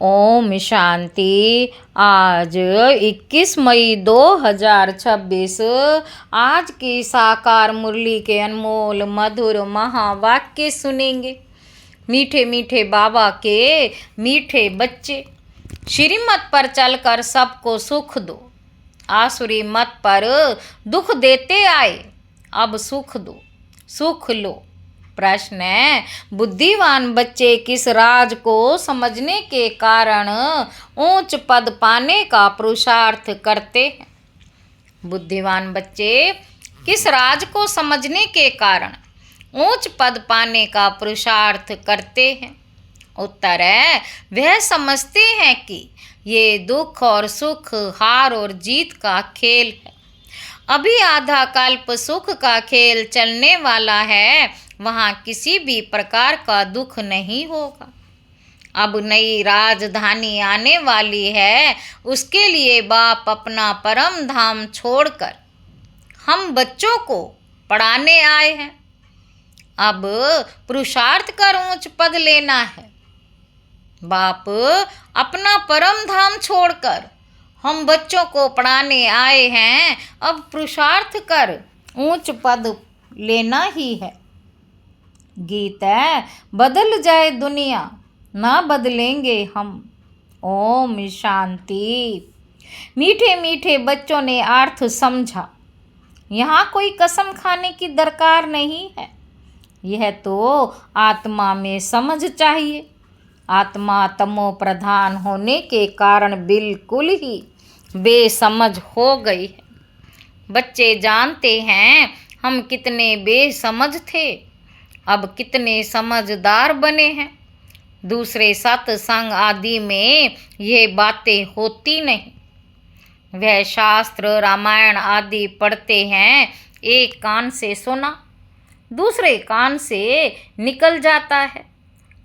ओम शांति। आज 21 मई 2026 आज की साकार मुरली के अनमोल मधुर महावाक्य सुनेंगे। मीठे मीठे बाबा के मीठे बच्चे, श्रीमत पर चलकर सबको सुख दो। आसुरी मत पर दुख देते आए, अब सुख दो, सुख लो। प्रश्न है, बुद्धिमान बच्चे किस राज को समझने के कारण ऊंच पद पाने का पुरुषार्थ करते हैं? बुद्धिमान बच्चे किस राज को समझने के कारण ऊंच पद पाने का पुरुषार्थ करते हैं? उत्तर है, वह समझते हैं कि ये दुख और सुख, हार और जीत का खेल है। अभी आधा कल्प सुख का खेल चलने वाला है, वहाँ किसी भी प्रकार का दुख नहीं होगा। अब नई राजधानी आने वाली है, उसके लिए बाप अपना परम धाम छोड़कर हम बच्चों को पढ़ाने आए हैं। अब पुरुषार्थ कर ऊंच पद लेना है। बाप अपना परम धाम छोड़कर हम बच्चों को पढ़ाने आए हैं। अब पुरुषार्थ कर ऊंच पद लेना ही है। गीत है, बदल जाए दुनिया ना बदलेंगे हम। ओम शांति। मीठे मीठे बच्चों ने अर्थ समझा। यहाँ कोई कसम खाने की दरकार नहीं है। यह तो आत्मा में समझ चाहिए। आत्मा तमो प्रधान होने के कारण बिल्कुल ही बेसमझ हो गई है। बच्चे जानते हैं हम कितने बेसमझ थे, अब कितने समझदार बने हैं। दूसरे सत्संग आदि में ये बातें होती नहीं। वह शास्त्र रामायण आदि पढ़ते हैं, एक कान से सुना दूसरे कान से निकल जाता है,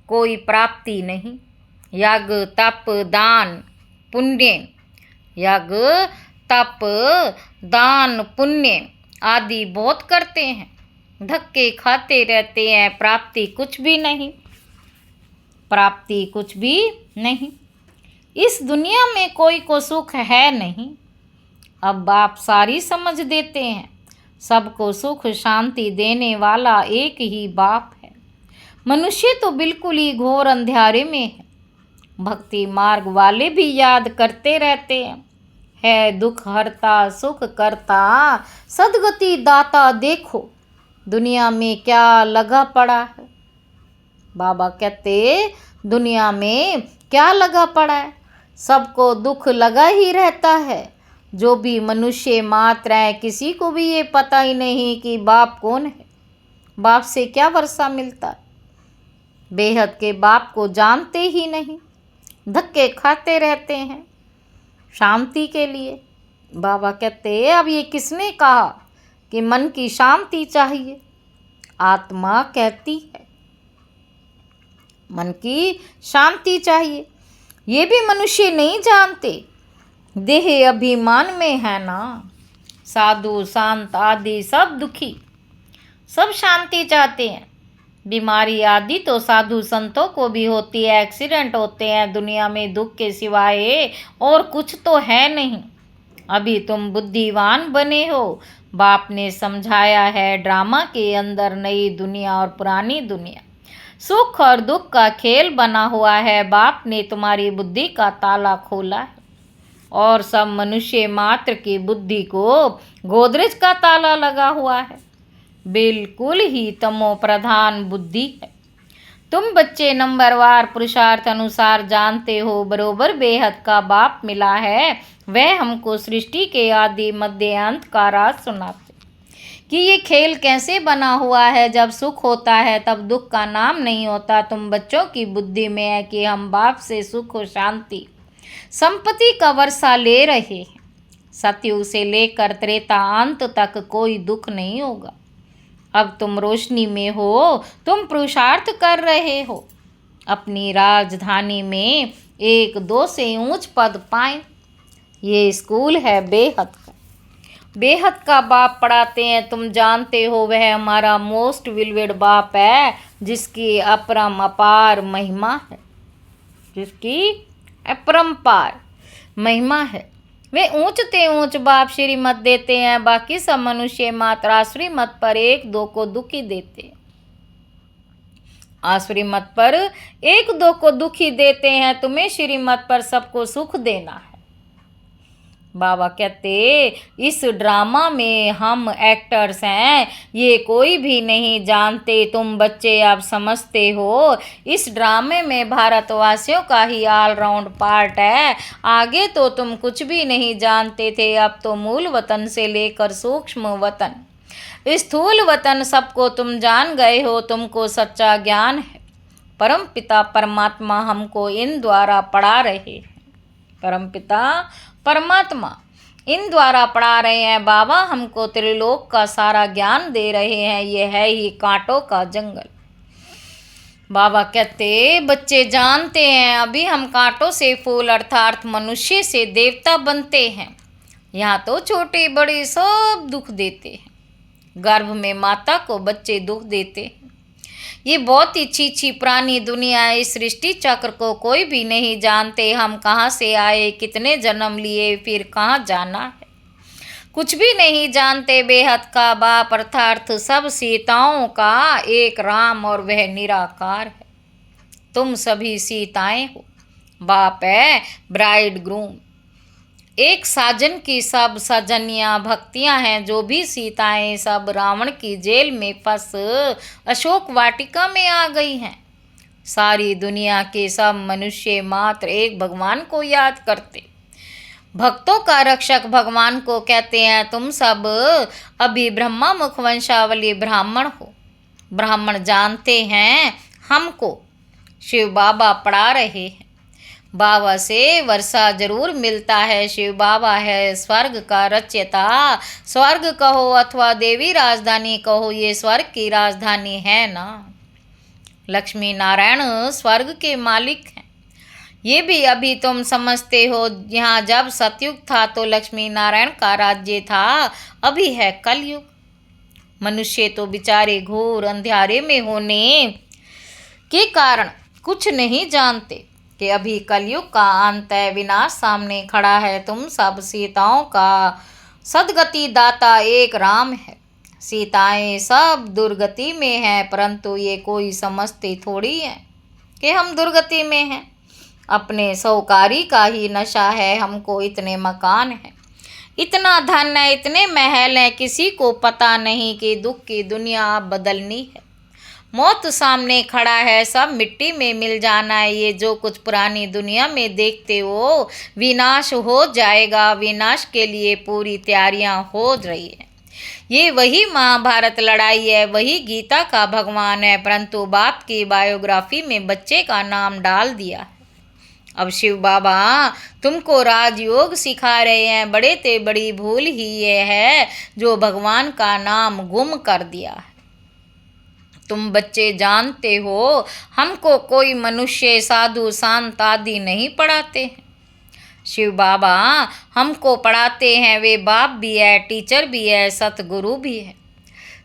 कोई प्राप्ति नहीं। यज्ञ तप दान पुण्य, यज्ञ तप दान पुण्य आदि बहुत करते हैं, धक्के खाते रहते हैं, प्राप्ति कुछ भी नहीं, प्राप्ति कुछ भी नहीं। इस दुनिया में कोई को सुख है नहीं। अब बाप सारी समझ देते हैं, सबको सुख शांति देने वाला एक ही बाप है। मनुष्य तो बिल्कुल ही घोर अंधेरे में है। भक्ति मार्ग वाले भी याद करते रहते हैं, है दुख हरता सुख करता सदगति दाता, देखो दुनिया में क्या लगा पड़ा है। बाबा कहते, दुनिया में क्या लगा पड़ा है? सबको दुख लगा ही रहता है। जो भी मनुष्य मात्र है, किसी को भी ये पता ही नहीं कि बाप कौन है, बाप से क्या वर्षा मिलता है। बेहद के बाप को जानते ही नहीं, धक्के खाते रहते हैं शांति के लिए। बाबा कहते, अब ये किसने कहा कि मन की शांति चाहिए? आत्मा कहती है मन की शांति चाहिए। ये भी मनुष्य नहीं जानते, देह अभिमान में है ना। साधु संत आदि सब दुखी, सब शांति चाहते हैं। बीमारी आदि तो साधु संतों को भी होती है, एक्सीडेंट होते हैं। दुनिया में दुख के सिवाय और कुछ तो है नहीं। अभी तुम बुद्धिवान बने हो। बाप ने समझाया है, ड्रामा के अंदर नई दुनिया और पुरानी दुनिया, सुख और दुख का खेल बना हुआ है। बाप ने तुम्हारी बुद्धि का ताला खोला है और सब मनुष्य मात्र की बुद्धि को गोदरेज का ताला लगा हुआ है। बिल्कुल ही तमो प्रधान बुद्धि है। तुम बच्चे नंबरवार पुरुषार्थ अनुसार जानते हो, बरोबर बेहद का बाप मिला है। वह हमको सृष्टि के आदि मध्य अंत का राज सुनाते कि ये खेल कैसे बना हुआ है। जब सुख होता है तब दुख का नाम नहीं होता। तुम बच्चों की बुद्धि में है कि हम बाप से सुख और शांति संपत्ति का वर्षा ले रहे हैं। सतयुग से लेकर त्रेता अंत तक कोई दुख नहीं होगा। अब तुम रोशनी में हो, तुम पुरुषार्थ कर रहे हो अपनी राजधानी में एक दो से ऊंच पद पाएं। ये स्कूल है बेहद का। बेहद का बाप पढ़ाते हैं। तुम जानते हो वह हमारा मोस्ट विलवेड बाप है, जिसकी अपरम अपार महिमा है, जिसकी अपरंपार महिमा है। वे ऊंचते ऊंच बाप श्रीमत देते हैं, बाकी सब मनुष्य मात्र आसुरी मत पर एक दो को दुखी देते हैं। आसुरी मत पर एक दो को दुखी देते हैं, तुम्हें श्रीमत पर सबको सुख देना है। बाबा कहते इस ड्रामा में हम एक्टर्स हैं, ये कोई भी नहीं जानते, तुम बच्चे अब समझते हो। इस ड्रामे में भारतवासियों का ही ऑलराउंड पार्ट है। आगे तो तुम कुछ भी नहीं जानते थे, अब तो मूल वतन से लेकर सूक्ष्म वतन, स्थूल वतन सबको तुम जान गए हो। तुमको सच्चा ज्ञान है। परम पिता परमात्मा हमको इन द्वारा पढ़ा रहे हैं। परम पिता परमात्मा इन द्वारा पढ़ा रहे हैं। बाबा हमको त्रिलोक का सारा ज्ञान दे रहे हैं। ये है ही कांटों का जंगल। बाबा कहते बच्चे जानते हैं, अभी हम कांटों से फूल अर्थात मनुष्य से देवता बनते हैं। यहाँ तो छोटे बड़े सब दुख देते हैं। गर्भ में माता को बच्चे दुख देते हैं। ये बहुत ही छी पुरानी दुनिया है। इस सृष्टि चक्र को कोई भी नहीं जानते। हम कहाँ से आए, कितने जन्म लिए, फिर कहाँ जाना है, कुछ भी नहीं जानते। बेहद का बाप अर्थात सब सीताओं का एक राम और वह निराकार है। तुम सभी सीताएं हो। बाप है ब्राइड ग्रूम। एक साजन की सब सजनियाँ भक्तियाँ हैं। जो भी सीताएं सब रावण की जेल में फंस अशोक वाटिका में आ गई हैं। सारी दुनिया के सब मनुष्य मात्र एक भगवान को याद करते। भक्तों का रक्षक भगवान को कहते हैं। तुम सब अभी ब्रह्मा मुख वंशावली ब्राह्मण हो। ब्राह्मण जानते हैं हमको शिव बाबा पढ़ा रहे हैं। बाबा से वर्षा जरूर मिलता है। शिव बाबा है स्वर्ग का रचयिता। स्वर्ग कहो अथवा देवी राजधानी कहो, ये स्वर्ग की राजधानी है ना। लक्ष्मी नारायण स्वर्ग के मालिक हैं। ये भी अभी तुम समझते हो। यहाँ जब सतयुग था तो लक्ष्मी नारायण का राज्य था। अभी है कलयुग। मनुष्य तो बेचारे घोर अंधेरे में होने के कारण कुछ नहीं जानते कि अभी कलयुग का अंत है, विनाश सामने खड़ा है। तुम सब सीताओं का सदगति दाता एक राम है। सीताएं सब दुर्गति में हैं, परंतु ये कोई समझते थोड़ी है कि हम दुर्गति में हैं। अपने सौकारी का ही नशा है हमको। इतने मकान हैं, इतना धन है, इतने महल हैं, किसी को पता नहीं कि दुख की दुनिया अब बदलनी है। मौत सामने खड़ा है, सब मिट्टी में मिल जाना है। ये जो कुछ पुरानी दुनिया में देखते हो विनाश हो जाएगा। विनाश के लिए पूरी तैयारियां हो रही है। ये वही महाभारत लड़ाई है, वही गीता का भगवान है, परंतु बाप की बायोग्राफी में बच्चे का नाम डाल दिया है। अब शिव बाबा तुमको राजयोग सिखा रहे हैं। बड़े ते बड़ी भूल ही ये है जो भगवान का नाम गुम कर दिया है। तुम बच्चे जानते हो हमको कोई मनुष्य साधु संत आदि नहीं पढ़ाते हैं। शिव बाबा हमको पढ़ाते हैं। वे बाप भी है, टीचर भी है, सतगुरु भी है,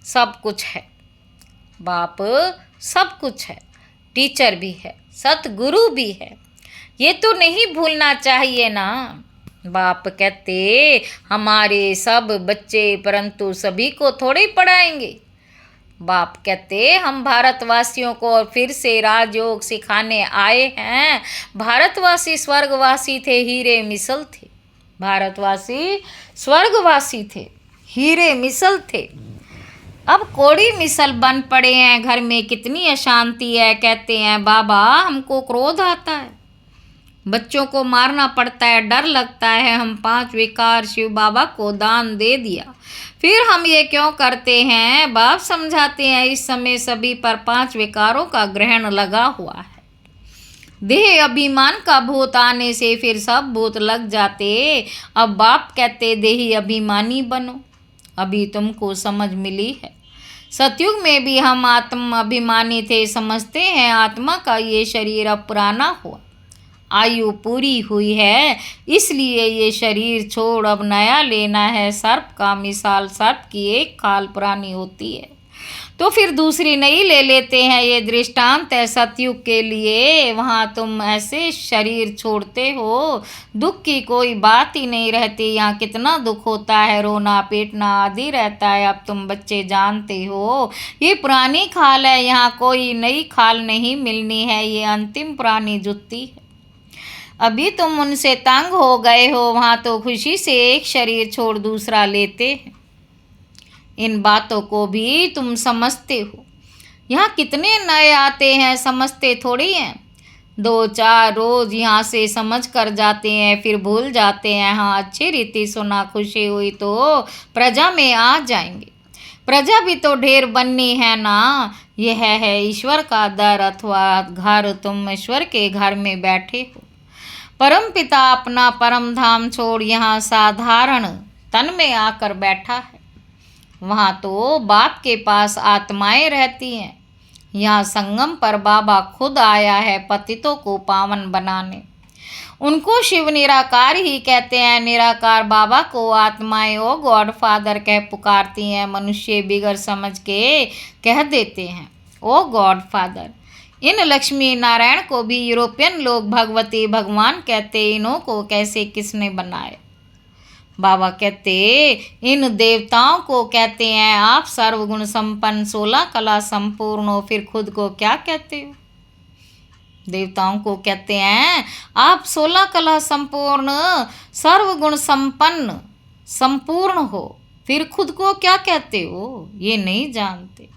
सब कुछ है। बाप सब कुछ है, टीचर भी है, सतगुरु भी है। ये तो नहीं भूलना चाहिए ना। बाप कहते हमारे सब बच्चे, परंतु सभी को थोड़े पढ़ाएंगे। बाप कहते हम भारतवासियों को और फिर से राजयोग सिखाने आए हैं। भारतवासी स्वर्गवासी थे, हीरे मिसल थे। भारतवासी स्वर्गवासी थे, हीरे मिसल थे। अब कोड़ी मिसल बन पड़े हैं। घर में कितनी अशांति है। कहते हैं बाबा हमको क्रोध आता है, बच्चों को मारना पड़ता है, डर लगता है। हम 5 विकार शिव बाबा को दान दे दिया, फिर हम ये क्यों करते हैं? बाप समझाते हैं इस समय सभी पर 5 विकारों का ग्रहण लगा हुआ है। देह अभिमान का भूत आने से फिर सब भूत लग जाते। अब बाप कहते देही अभिमानी बनो। अभी तुमको समझ मिली है। सतयुग में भी हम आत्म अभिमानी थे। समझते हैं आत्मा का ये शरीर अब पुराना हुआ, आयु पूरी हुई है, इसलिए ये शरीर छोड़ अब नया लेना है। सर्प का मिसाल, सर्प की एक खाल पुरानी होती है, तो फिर दूसरी नई ले लेते हैं। ये दृष्टांत है सतयुग के लिए। वहाँ तुम ऐसे शरीर छोड़ते हो, दुख की कोई बात ही नहीं रहती। यहाँ कितना दुख होता है, रोना पीटना आदि रहता है। अब तुम बच्चे जानते हो ये पुरानी खाल है, यहाँ कोई नई खाल नहीं मिलनी है। ये अंतिम पुरानी जुत्ती है। अभी तुम उनसे तंग हो गए हो, वहाँ तो खुशी से एक शरीर छोड़ दूसरा लेते हैं। इन बातों को भी तुम समझते हो। यहाँ कितने नए आते हैं, समझते थोड़ी हैं। 2-4 रोज यहाँ से समझ कर जाते हैं, फिर भूल जाते हैं। हाँ, अच्छी रीति सुना, खुशी हुई तो प्रजा में आ जाएंगे। प्रजा भी तो ढेर बननी है ना। यह है ईश्वर का दर अथवा घर। तुम ईश्वर के घर में बैठे हो। परम पिता अपना परम धाम छोड़ यहाँ साधारण तन में आकर बैठा है। वहाँ तो बाप के पास आत्माएं रहती हैं। यहाँ संगम पर बाबा खुद आया है पतितों को पावन बनाने। उनको शिव निराकार ही कहते हैं। निराकार बाबा को आत्माएं ओ गॉड फादर कह पुकारती हैं। मनुष्य बिगड़ समझ के कह देते हैं ओ गॉड फादर। इन लक्ष्मी नारायण को भी यूरोपियन लोग भगवती भगवान कहते। इन्हों को कैसे किसने बनाए? बाबा कहते इन देवताओं को कहते हैं आप सर्वगुण संपन्न 16 कला संपूर्ण हो। फिर खुद को क्या कहते हो? देवताओं को कहते हैं आप 16 कला संपूर्ण सर्वगुण संपन्न संपूर्ण हो। फिर खुद को क्या कहते हो? ये नहीं जानते।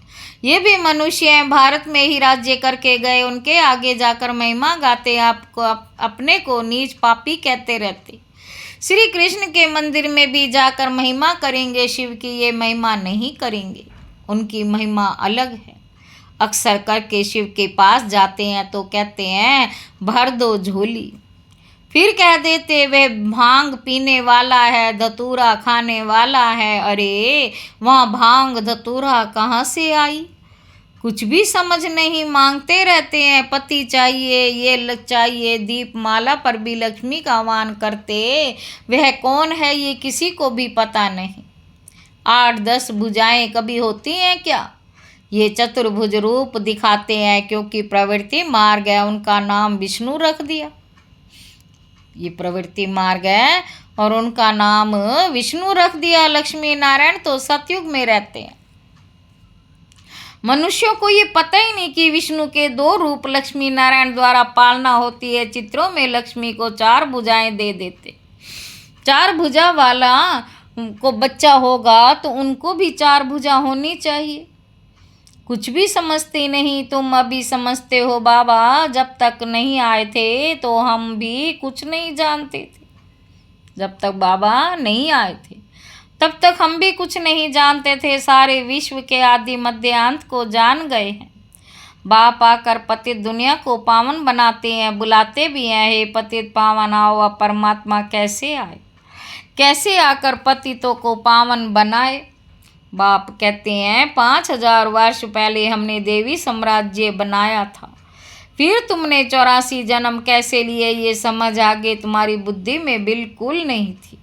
ये भी मनुष्य हैं, भारत में ही राज्य करके गए। उनके आगे जाकर महिमा गाते, आपको अपने को नीच पापी कहते रहते। श्री कृष्ण के मंदिर में भी जाकर महिमा करेंगे शिव की, ये महिमा नहीं करेंगे। उनकी महिमा अलग है। अक्सर करके शिव के पास जाते हैं तो कहते हैं भर दो झोली। फिर कह देते वह भांग पीने वाला है, धतूरा खाने वाला है। अरे वहाँ भांग धतूरा कहाँ से आई? कुछ भी समझ नहीं, मांगते रहते हैं पति चाहिए, ये चाहिए। दीप माला पर भी लक्ष्मी का आह्वान करते। वह कौन है ये किसी को भी पता नहीं। 8-10 भुजाएं कभी होती हैं क्या? ये चतुर्भुज रूप दिखाते हैं क्योंकि प्रवृत्ति मार्ग है, उनका नाम विष्णु रख दिया। ये प्रवृत्ति मार्ग है और उनका नाम विष्णु रख दिया। लक्ष्मी नारायण तो सतयुग में रहते हैं। मनुष्यों को ये पता ही नहीं कि विष्णु के 2 रूप लक्ष्मी नारायण द्वारा पालना होती है। चित्रों में लक्ष्मी को 4 भुजाएं दे देते। 4 भुजा वाला को बच्चा होगा तो उनको भी 4 भुजा होनी चाहिए। कुछ भी समझते नहीं। तुम अभी समझते हो बाबा, जब तक नहीं आए थे तो हम भी कुछ नहीं जानते थे। जब तक बाबा नहीं आए थे तब तक हम भी कुछ नहीं जानते थे। सारे विश्व के आदि मध्य अंत को जान गए हैं। बाप आकर पतित दुनिया को पावन बनाते हैं, बुलाते भी हैं हे पतित पावन आओ। अब परमात्मा कैसे आए, कैसे आकर पतितों को पावन बनाए? बाप कहते हैं 5000 वर्ष पहले हमने देवी साम्राज्य बनाया था। फिर तुमने 84 जन्म कैसे लिए ये समझ आगे तुम्हारी बुद्धि में बिल्कुल नहीं थी।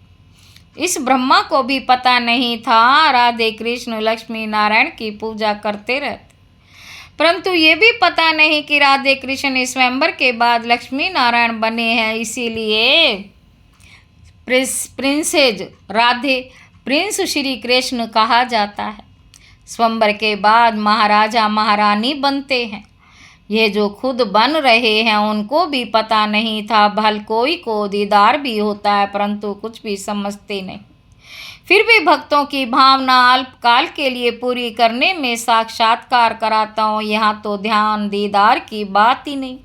इस ब्रह्मा को भी पता नहीं था। राधे कृष्ण लक्ष्मी नारायण की पूजा करते रहते, परंतु ये भी पता नहीं कि राधे कृष्ण स्वयंवर के बाद लक्ष्मी नारायण बने हैं। इसीलिए प्रिंसेज राधे प्रिंस श्री कृष्ण कहा जाता है। स्वयंवर के बाद महाराजा महारानी बनते हैं। ये जो खुद बन रहे हैं उनको भी पता नहीं था। भल कोई को दीदार भी होता है परंतु कुछ भी समझते नहीं। फिर भी भक्तों की भावना अल्पकाल के लिए पूरी करने में साक्षात्कार कराता हूँ। यहाँ तो ध्यान दीदार की बात ही नहीं।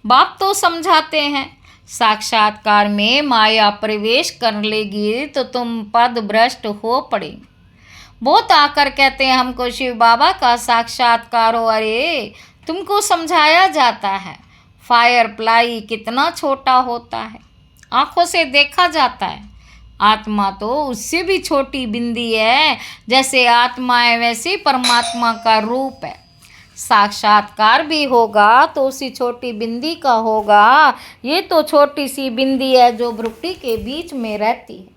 बाप तो समझाते हैं साक्षात्कार में माया प्रवेश कर लेगी तो तुम पद भ्रष्ट हो पड़ेंगे। बहुत आकर कहते हैं हमको शिव बाबा का साक्षात्कार हो। अरे तुमको समझाया जाता है फायर प्लाई कितना छोटा होता है, आंखों से देखा जाता है। आत्मा तो उससे भी छोटी बिंदी है। जैसे आत्मा है वैसे परमात्मा का रूप है। साक्षात्कार भी होगा तो उसी छोटी बिंदी का होगा। ये तो छोटी सी बिंदी है जो भ्रुकुटी के बीच में रहती है।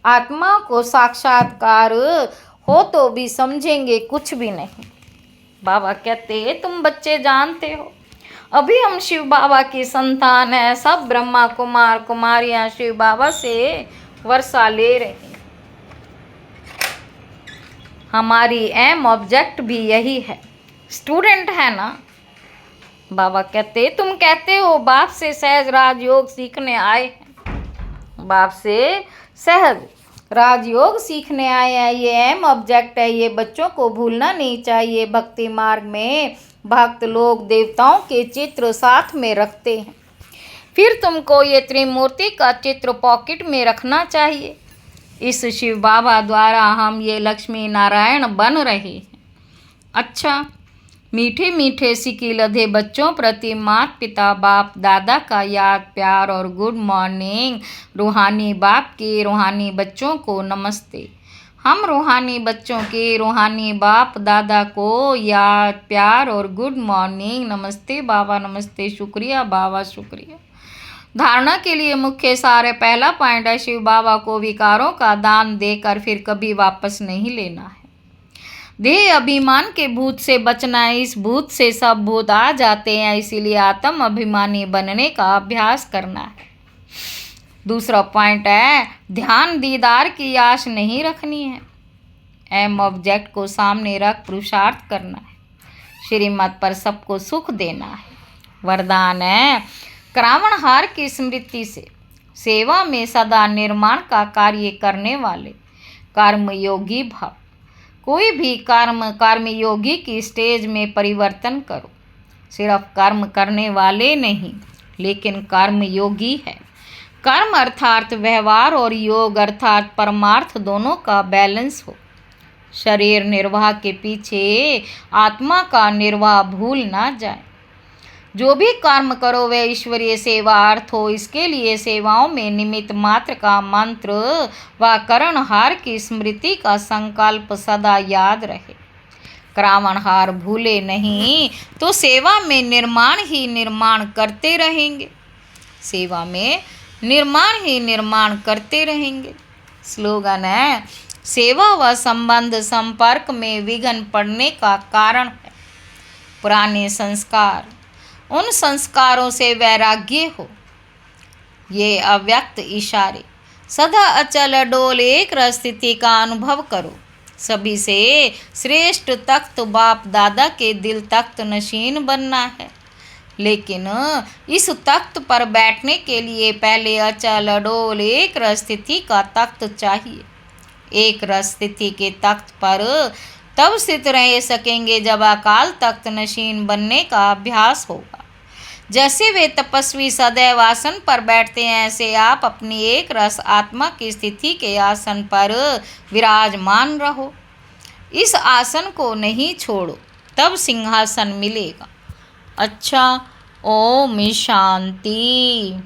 आत्मा को साक्षात्कार हो तो भी समझेंगे कुछ भी नहीं। बाबा कहते हैं तुम बच्चे जानते हो, अभी हम शिव बाबा की संतान हैं, सब ब्रह्मा कुमार कुमारियां शिव बाबा से वर्षा ले रही हैं। हमारी एम ऑब्जेक्ट भी यही है, स्टूडेंट है ना। बाबा कहते तुम कहते हो बाप से सहज राजयोग सीखने आए हैं, बाप से सहज राजयोग सीखने आए हैं, ये एम ऑब्जेक्ट है, ये बच्चों को भूलना नहीं चाहिए। भक्ति मार्ग में भक्त लोग देवताओं के चित्र साथ में रखते हैं, फिर तुमको ये त्रिमूर्ति का चित्र पॉकेट में रखना चाहिए। इस शिव बाबा द्वारा हम ये लक्ष्मी नारायण बन रहे हैं। अच्छा, मीठे मीठे सिकी लधे बच्चों प्रति माता पिता बाप दादा का याद प्यार और गुड मॉर्निंग। रूहानी बाप के रूहानी बच्चों को नमस्ते। हम रूहानी बच्चों के रूहानी बाप दादा को याद प्यार और गुड मॉर्निंग। नमस्ते बाबा, नमस्ते, शुक्रिया बाबा, शुक्रिया। धारणा के लिए मुख्य सारे पहला पॉइंट है, शिव बाबा को विकारों का दान देकर फिर कभी वापस नहीं लेना है। देह अभिमान के भूत से बचना है, इस भूत से सब भूत आ जाते हैं, इसीलिए आत्म अभिमानी बनने का अभ्यास करना है। दूसरा पॉइंट है, ध्यान दीदार की आश नहीं रखनी है, एम ऑब्जेक्ट को सामने रख पुरुषार्थ करना है, श्रीमत पर सबको सुख देना है। वरदान है, क्रावणहार की स्मृति से सेवा में सदा निर्माण का कार्य करने वाले कर्मयोगी भव। कोई भी कर्मयोगी की स्टेज में परिवर्तन करो, सिर्फ कर्म करने वाले नहीं लेकिन कर्मयोगी है। कर्म अर्थात व्यवहार और योग अर्थात परमार्थ दोनों का बैलेंस हो। शरीर निर्वाह के पीछे आत्मा का निर्वाह भूल ना जाए। जो भी कर्म करो वह ईश्वरीय सेवा अर्थ हो, इसके लिए सेवाओं में निमित्त मात्र का मंत्र व करणहार की स्मृति का संकल्प सदा याद रहे। क्रावणहार भूले नहीं तो सेवा में निर्माण ही निर्माण करते रहेंगे, सेवा में निर्माण ही निर्माण करते रहेंगे। स्लोगन है, सेवा व संबंध संपर्क में विघ्न पड़ने का कारण है पुराने संस्कार, उन संस्कारों से वैराग्य हो। ये अव्यक्त इशारे सदा अचल अडोल एक स्थिति का अनुभव करो। सभी से श्रेष्ठ तख्त बाप दादा के दिल तख्त नशीन बनना है, लेकिन इस तख्त पर बैठने के लिए पहले अचल अडोल एक स्थिति का तख्त चाहिए। एक स्थिति के तख्त पर तब स्थित रह सकेंगे जब अकाल तख्त नशीन बनने का अभ्यास होगा। जैसे वे तपस्वी सदैव आसन पर बैठते हैं, ऐसे आप अपनी एक रस आत्मा की स्थिति के आसन पर विराजमान रहो। इस आसन को नहीं छोड़ो, तब सिंहासन मिलेगा। अच्छा, ओम शांति।